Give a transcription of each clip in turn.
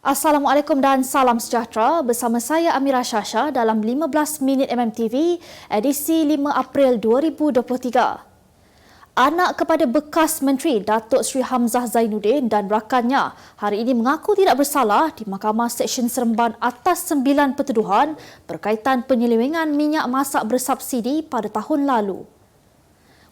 Assalamualaikum dan salam sejahtera. Bersama saya Amira Shasha dalam 15 minit MMTV edisi 5 April 2023. Anak kepada bekas Menteri Datuk Seri Hamzah Zainuddin dan rakannya hari ini mengaku tidak bersalah di Mahkamah Seksyen Seremban atas 9 pertuduhan berkaitan penyelewengan minyak masak bersubsidi pada tahun lalu.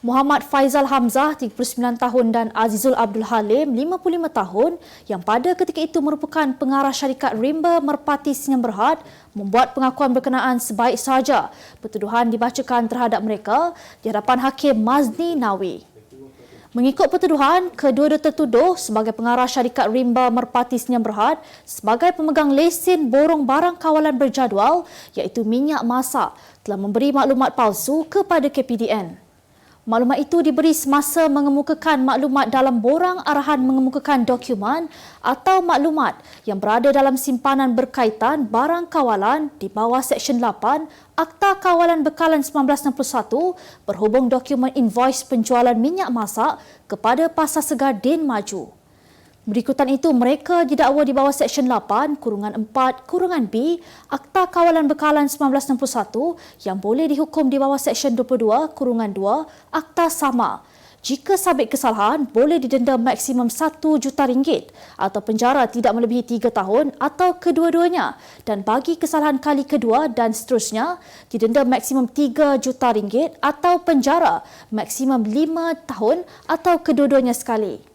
Muhammad Faizal Hamzah, 39 tahun dan Azizul Abdul Halim, 55 tahun yang pada ketika itu merupakan pengarah syarikat Rimba Merpati Sdn Bhd membuat pengakuan berkenaan sebaik sahaja pertuduhan dibacakan terhadap mereka di hadapan Hakim Mazni Nawi. Mengikut pertuduhan, kedua-dua tertuduh sebagai pengarah syarikat Rimba Merpati Sdn Bhd sebagai pemegang lesen borong barang kawalan berjadual iaitu minyak masak telah memberi maklumat palsu kepada KPDN. Maklumat itu diberi semasa mengemukakan maklumat dalam borang arahan mengemukakan dokumen atau maklumat yang berada dalam simpanan berkaitan barang kawalan di bawah Seksyen 8 Akta Kawalan Bekalan 1961 berhubung dokumen invoice penjualan minyak masak kepada Pasar Segar Din Maju. Berikutan itu, mereka didakwa di bawah Seksyen 8-4-B Akta Kawalan Bekalan 1961 yang boleh dihukum di bawah Seksyen 22-2 Akta Sama. Jika sabit kesalahan, boleh didenda maksimum RM1 juta atau penjara tidak melebihi 3 tahun atau kedua-duanya, dan bagi kesalahan kali kedua dan seterusnya, didenda maksimum RM3 juta atau penjara maksimum 5 tahun atau kedua-duanya sekali.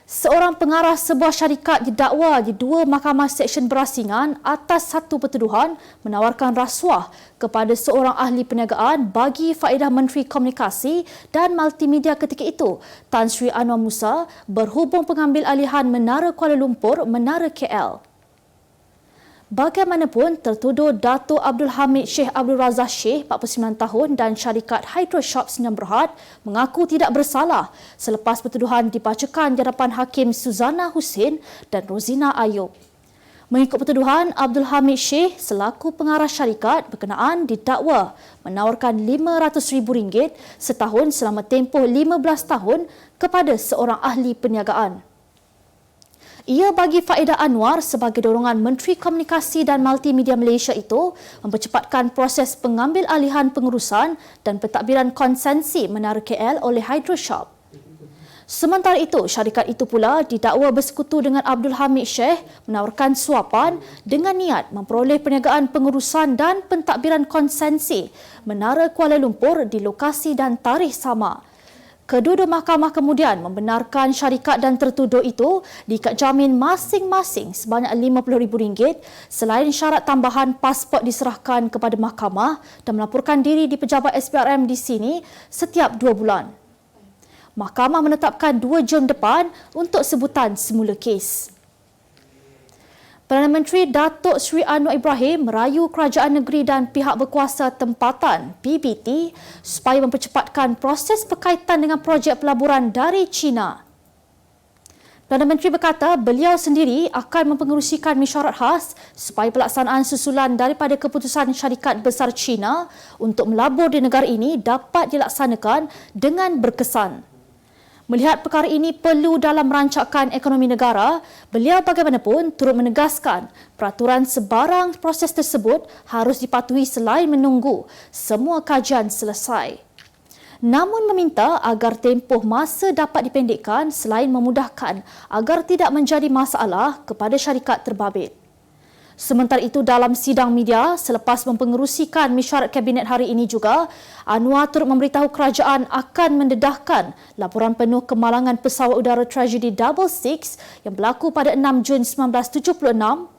Seorang pengarah sebuah syarikat didakwa di 2 mahkamah seksyen berasingan atas 1 pertuduhan menawarkan rasuah kepada seorang ahli perniagaan bagi faedah Menteri Komunikasi dan Multimedia ketika itu, Tan Sri Anwar Musa, berhubung pengambil alihan Menara Kuala Lumpur, Menara KL. Bagaimanapun, tertuduh Dato' Abdul Hamid Sheikh Abdul Razak Sheikh, 49 tahun dan syarikat Hydroshop Sdn Bhd mengaku tidak bersalah selepas pertuduhan dibacakan di hadapan Hakim Suzana Husin dan Rozina Ayub. Mengikut pertuduhan, Abdul Hamid Sheikh selaku pengarah syarikat berkenaan didakwa menawarkan RM500,000 setahun selama tempoh 15 tahun kepada seorang ahli perniagaan. Ia bagi faedah Anwar sebagai dorongan Menteri Komunikasi dan Multimedia Malaysia itu mempercepatkan proses pengambil alihan pengurusan dan pentadbiran konsensi Menara KL oleh Hydroshop. Sementara itu, syarikat itu pula didakwa bersekutu dengan Abdul Hamid Sheikh menawarkan suapan dengan niat memperoleh perniagaan pengurusan dan pentadbiran konsensi Menara Kuala Lumpur di lokasi dan tarikh sama. Kedua-dua mahkamah kemudian membenarkan syarikat dan tertuduh itu diikat jamin masing-masing sebanyak RM50,000 selain syarat tambahan pasport diserahkan kepada mahkamah dan melaporkan diri di pejabat SPRM di sini setiap 2 bulan. Mahkamah menetapkan 2 Jun depan untuk sebutan semula kes. Perdana Menteri Datuk Seri Anwar Ibrahim merayu kerajaan negeri dan pihak berkuasa tempatan PBT supaya mempercepatkan proses berkaitan dengan projek pelaburan dari China. Perdana Menteri berkata beliau sendiri akan mempengerusikan mesyuarat khas supaya pelaksanaan susulan daripada keputusan syarikat besar China untuk melabur di negara ini dapat dilaksanakan dengan berkesan. Melihat perkara ini perlu dalam merancakan ekonomi negara, beliau bagaimanapun turut menegaskan peraturan sebarang proses tersebut harus dipatuhi selain menunggu semua kajian selesai. Namun meminta agar tempoh masa dapat dipendekkan selain memudahkan agar tidak menjadi masalah kepada syarikat terbabit. Sementara itu, dalam sidang media selepas mempengerusikan mesyuarat Kabinet hari ini juga, Anwar turut memberitahu kerajaan akan mendedahkan laporan penuh kemalangan pesawat udara tragedi 66 yang berlaku pada 6 Jun 1976.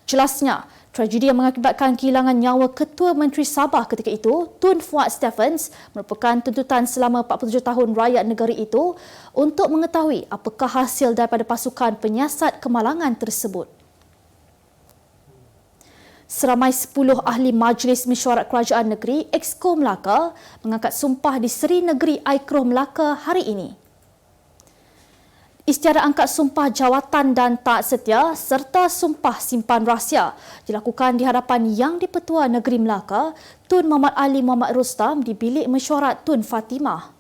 Jelasnya, tragedi yang mengakibatkan kehilangan nyawa Ketua Menteri Sabah ketika itu, Tun Fuad Stephens, merupakan tuntutan selama 47 tahun rakyat negara itu untuk mengetahui apakah hasil daripada pasukan penyiasat kemalangan tersebut. Seramai 10 ahli Majlis Mesyuarat Kerajaan Negeri Exco Melaka mengangkat sumpah di Seri Negeri Aikroh Melaka hari ini. Istiadat angkat sumpah jawatan dan taat setia serta sumpah simpan rahsia dilakukan di hadapan Yang di-Pertua Negeri Melaka, Tun Muhammad Ali Muhammad Rostam di Bilik Mesyuarat Tun Fatimah.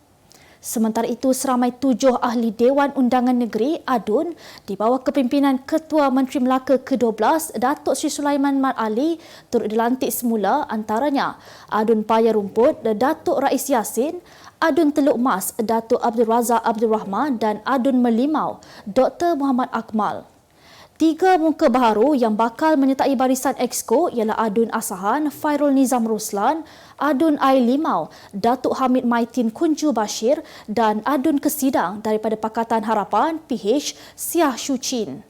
Sementara itu, seramai 7 ahli Dewan Undangan Negeri (ADUN) di bawah kepimpinan Ketua Menteri Melaka ke-12 Datuk Seri Sulaiman Mat Ali turut dilantik semula, antaranya ADUN Paya Rumput Datuk Rais Yassin, ADUN Teluk Mas Datuk Abdul Razak Abdul Rahman dan ADUN Merlimau Dr. Muhammad Akmal. 3 muka baharu yang bakal menyertai barisan Exco ialah ADUN Asahan Fairul Nizam Ruslan, ADUN Air Limau Datuk Hamid Maitin Kunju Bashir dan ADUN Kesidang daripada Pakatan Harapan PH Siah Shu Chin.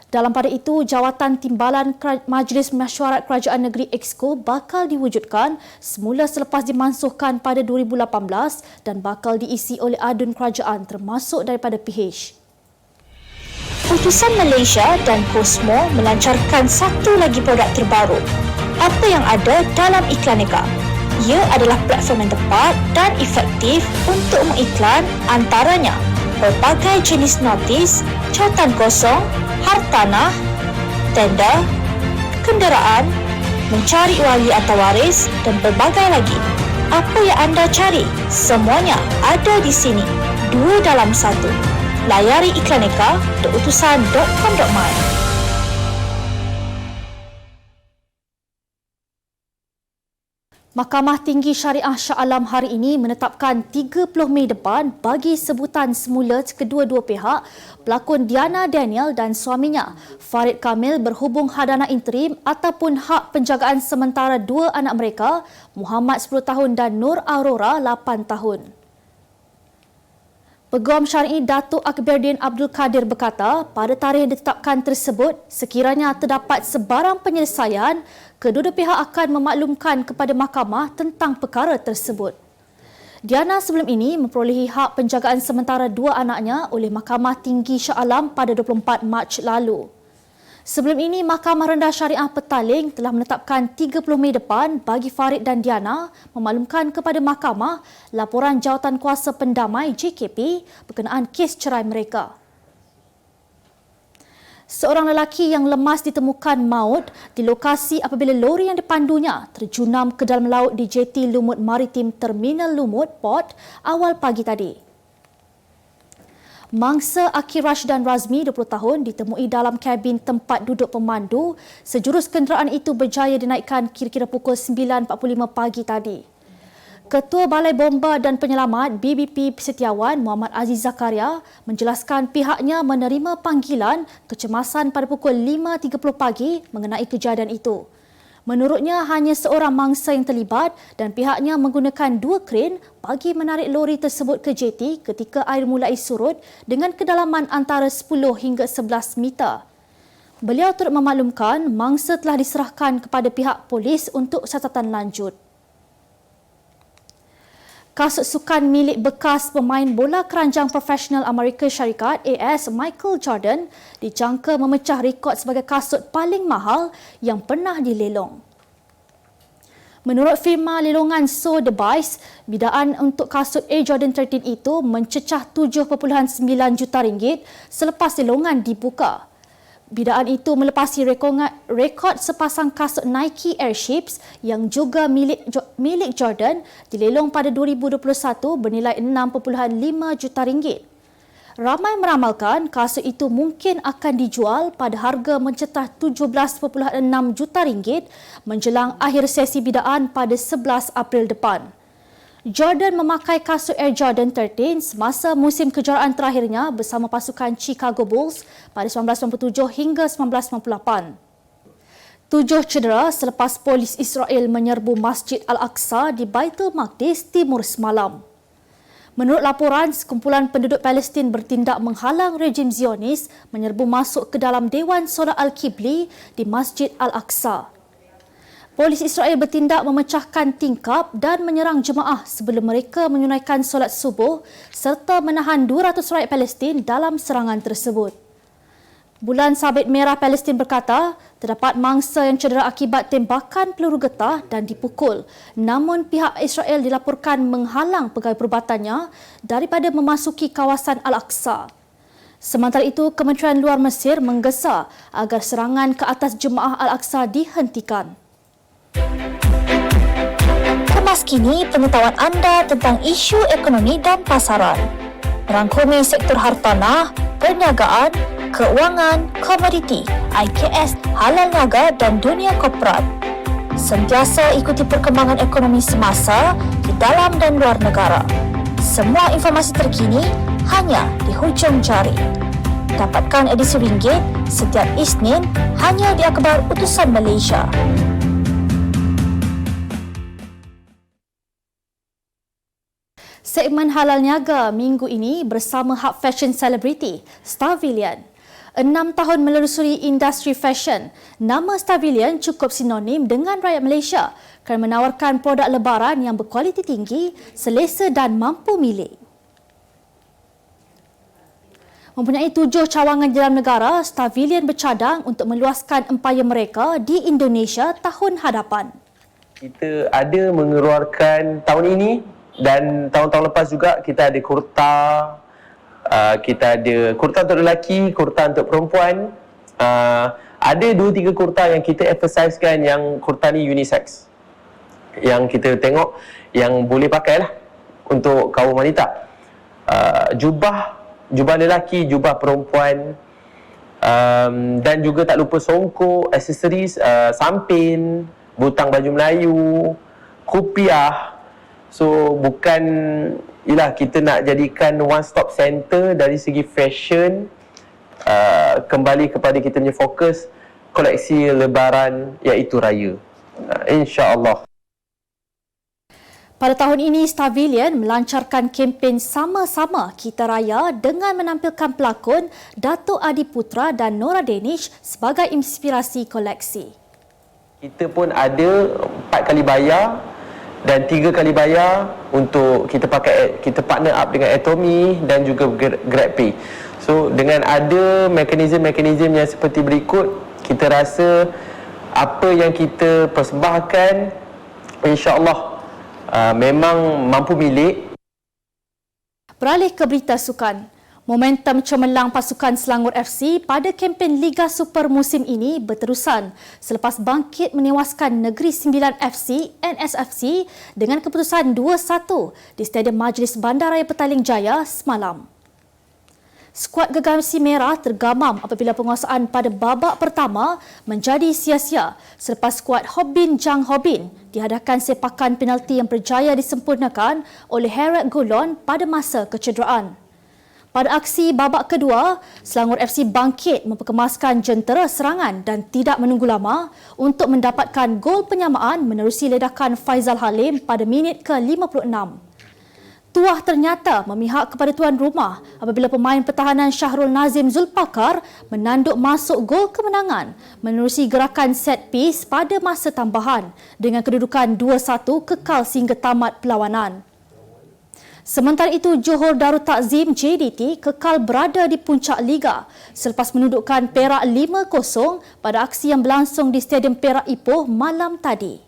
Dalam pada itu, jawatan timbalan Majlis Mesyuarat Kerajaan Negeri Exco bakal diwujudkan semula selepas dimansuhkan pada 2018 dan bakal diisi oleh ADUN kerajaan termasuk daripada PH. Utusan Malaysia dan Cosmo melancarkan satu lagi produk terbaru. Apa yang ada dalam Iklaneka? Ia adalah platform yang tepat dan efektif untuk mengiklan antaranya berbagai jenis notis, cautan kosong, hartanah, tender, kenderaan, mencari wali atau waris dan berbagai lagi. Apa yang anda cari? Semuanya ada di sini. 2 dalam 1. Layari iklaneka.utusan.com.my. Mahkamah Tinggi Syariah Shah Alam hari ini menetapkan 30 Mei depan bagi sebutan semula kedua-dua pihak pelakon Diana Daniel dan suaminya Farid Kamil berhubung hadana interim ataupun hak penjagaan sementara 2 anak mereka, Muhammad 10 tahun dan Nur Aurora 8 tahun. Peguam Syar'i Datuk Akbaruddin Abdul Kadir berkata, pada tarikh yang ditetapkan tersebut, sekiranya terdapat sebarang penyelesaian, kedua-dua pihak akan memaklumkan kepada mahkamah tentang perkara tersebut. Diana sebelum ini memperolehi hak penjagaan sementara 2 anaknya oleh Mahkamah Tinggi Shah Alam pada 24 Mac lalu. Sebelum ini, Mahkamah Rendah Syariah Petaling telah menetapkan 30 Mei depan bagi Farid dan Diana memaklumkan kepada mahkamah laporan Jawatan Kuasa Pendamai JKP berkenaan kes cerai mereka. Seorang lelaki yang lemas ditemukan maut di lokasi apabila lori yang dipandunya terjunam ke dalam laut di Jeti Lumut Maritim Terminal Lumut Port awal pagi tadi. Mangsa Akir Rashdan Razmi, 20 tahun, ditemui dalam kabin tempat duduk pemandu. Sejurus kenderaan itu berjaya dinaikkan kira-kira pukul 9.45 pagi tadi. Ketua Balai Bomba dan Penyelamat BBP Setiawan Muhammad Aziz Zakaria menjelaskan pihaknya menerima panggilan kecemasan pada pukul 5.30 pagi mengenai kejadian itu. Menurutnya, hanya seorang mangsa yang terlibat dan pihaknya menggunakan 2 kren bagi menarik lori tersebut ke jeti ketika air mulai surut dengan kedalaman antara 10 hingga 11 meter. Beliau turut memaklumkan mangsa telah diserahkan kepada pihak polis untuk catatan lanjut. Kasut sukan milik bekas pemain bola keranjang profesional Amerika Syarikat AS Michael Jordan dijangka memecah rekod sebagai kasut paling mahal yang pernah dilelong. Menurut firma lelongan Sotheby's, bidaan untuk kasut Air Jordan 13 itu mencecah 7.9 juta ringgit selepas lelongan dibuka. Bidaan itu melepasi rekod sepasang kasut Nike Airships yang juga milik Jordan dilelong pada 2021 bernilai 6.5 juta ringgit. Ramai meramalkan kasut itu mungkin akan dijual pada harga mencecah 17.6 juta ringgit menjelang akhir sesi bidaan pada 11 April depan. Jordan memakai kasut Air Jordan 13 semasa musim kejuaraan terakhirnya bersama pasukan Chicago Bulls pada 1997 hingga 1998. 7 cedera selepas polis Israel menyerbu Masjid Al-Aqsa di Baitul Maqdis Timur semalam. Menurut laporan, sekumpulan penduduk Palestin bertindak menghalang rejim Zionis menyerbu masuk ke dalam Dewan Solat Al-Qibli di Masjid Al-Aqsa. Polis Israel bertindak memecahkan tingkap dan menyerang jemaah sebelum mereka menunaikan solat subuh serta menahan 200 rakyat Palestin dalam serangan tersebut. Bulan Sabit Merah Palestin berkata, terdapat mangsa yang cedera akibat tembakan peluru getah dan dipukul. Namun pihak Israel dilaporkan menghalang pegawai perubataannya daripada memasuki kawasan Al-Aqsa. Sementara itu, Kementerian Luar Mesir menggesa agar serangan ke atas jemaah Al-Aqsa dihentikan. Kemas terkini pengetahuan anda tentang isu ekonomi dan pasaran. Merangkumi sektor hartanah, perniagaan, keuangan, komoditi, IKS, halal niaga dan dunia korporat. Sentiasa ikuti perkembangan ekonomi semasa di dalam dan luar negara. Semua informasi terkini hanya di hujung jari. Dapatkan edisi ringgit setiap Isnin hanya di Akhbar Utusan Malaysia. Segmen Halal Niaga minggu ini bersama hub fashion celebrity Starvillian. 6 tahun menelusuri industri fashion, nama Starvillian cukup sinonim dengan rakyat Malaysia kerana menawarkan produk lebaran yang berkualiti tinggi, selesa dan mampu milik. Mempunyai 7 cawangan di dalam negara, Starvillian bercadang untuk meluaskan empayar mereka di Indonesia tahun hadapan. Kita ada mengeluarkan tahun ini dan tahun-tahun lepas juga kita ada kurta, kita ada kurta untuk lelaki, kurta untuk perempuan. Ada 2-3 kurta yang kita emphasizekan yang kurta ni unisex. Yang kita tengok yang boleh pakai lah untuk kaum wanita. Jubah lelaki, jubah perempuan, dan juga tak lupa songkok, aksesoris, sampin, butang baju Melayu, kopiah. So bukan, kita nak jadikan one stop center dari segi fashion, kembali kepada kita punya fokus koleksi lebaran iaitu raya, insya-Allah. Pada tahun ini, Starvillian melancarkan kempen Sama-Sama Kita Raya dengan menampilkan pelakon Dato' Adi Putra dan Nora Danish sebagai inspirasi koleksi. Kita pun ada 4 kali bayar dan 3 kali bayar untuk kita partner up dengan Atomy dan juga GrabPay. So dengan ada mekanism-mekanism yang seperti berikut, kita rasa apa yang kita persembahkan insya-Allah memang mampu milik. Beralih ke berita sukan. Momentum cemerlang pasukan Selangor FC pada kempen Liga Super musim ini berterusan selepas bangkit menewaskan Negeri Sembilan FC NSFC dengan keputusan 2-1 di Stadium Majlis Bandaraya Petaling Jaya semalam. Skuad Gegar Mesi Merah tergamam apabila penguasaan pada babak pertama menjadi sia-sia selepas skuad Hobin Jang Hobin dihadapkan sepakan penalti yang berjaya disempurnakan oleh Harold Gulon pada masa kecederaan. Pada aksi babak kedua, Selangor FC bangkit memperkemaskan jentera serangan dan tidak menunggu lama untuk mendapatkan gol penyamaan menerusi ledakan Faizal Halim pada minit ke-56. Tuah ternyata memihak kepada tuan rumah apabila pemain pertahanan Syahrul Nazim Zulpakar menanduk masuk gol kemenangan menerusi gerakan set piece pada masa tambahan dengan kedudukan 2-1 kekal sehingga tamat perlawanan. Sementara itu, Johor Darul Takzim JDT kekal berada di puncak Liga selepas menundukkan Perak 5-0 pada aksi yang berlangsung di Stadium Perak Ipoh malam tadi.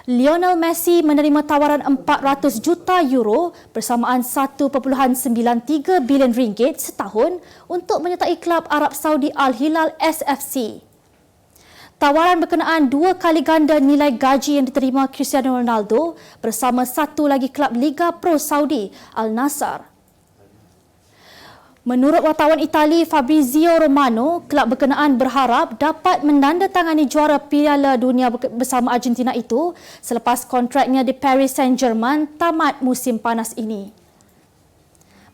Lionel Messi menerima tawaran 400 juta euro bersamaan 1.93 bilion ringgit setahun untuk menyertai klub Arab Saudi Al Hilal SFC. Tawaran berkenaan 2 kali ganda nilai gaji yang diterima Cristiano Ronaldo bersama satu lagi klub Liga Pro Saudi, Al Nassr. Menurut wartawan Itali Fabrizio Romano, klub berkenaan berharap dapat menandatangani juara Piala Dunia bersama Argentina itu selepas kontraknya di Paris Saint-Germain tamat musim panas ini.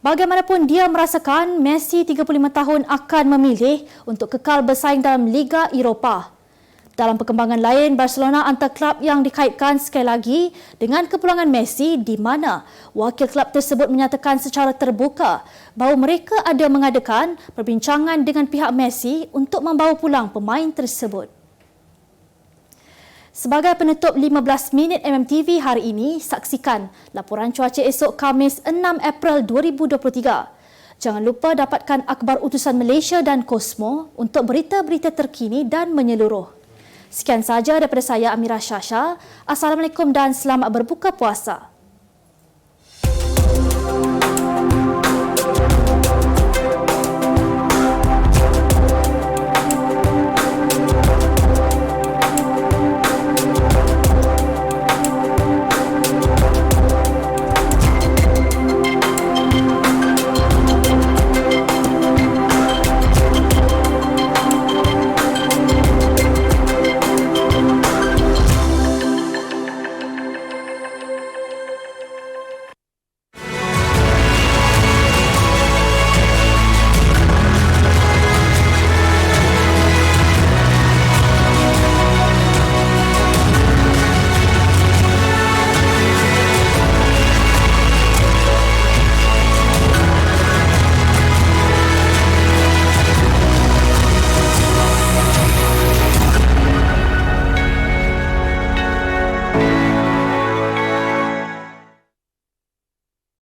Bagaimanapun, dia merasakan Messi 35 tahun akan memilih untuk kekal bersaing dalam Liga Eropah. Dalam perkembangan lain, Barcelona antara klub yang dikaitkan sekali lagi dengan kepulangan Messi di mana wakil klub tersebut menyatakan secara terbuka bahawa mereka ada mengadakan perbincangan dengan pihak Messi untuk membawa pulang pemain tersebut. Sebagai penutup 15 minit MMTV hari ini, saksikan laporan cuaca esok Khamis 6 April 2023. Jangan lupa dapatkan akhbar utusan Malaysia dan Kosmo untuk berita-berita terkini dan menyeluruh. Sekian sahaja daripada saya Amira Shasha. Assalamualaikum dan selamat berbuka puasa.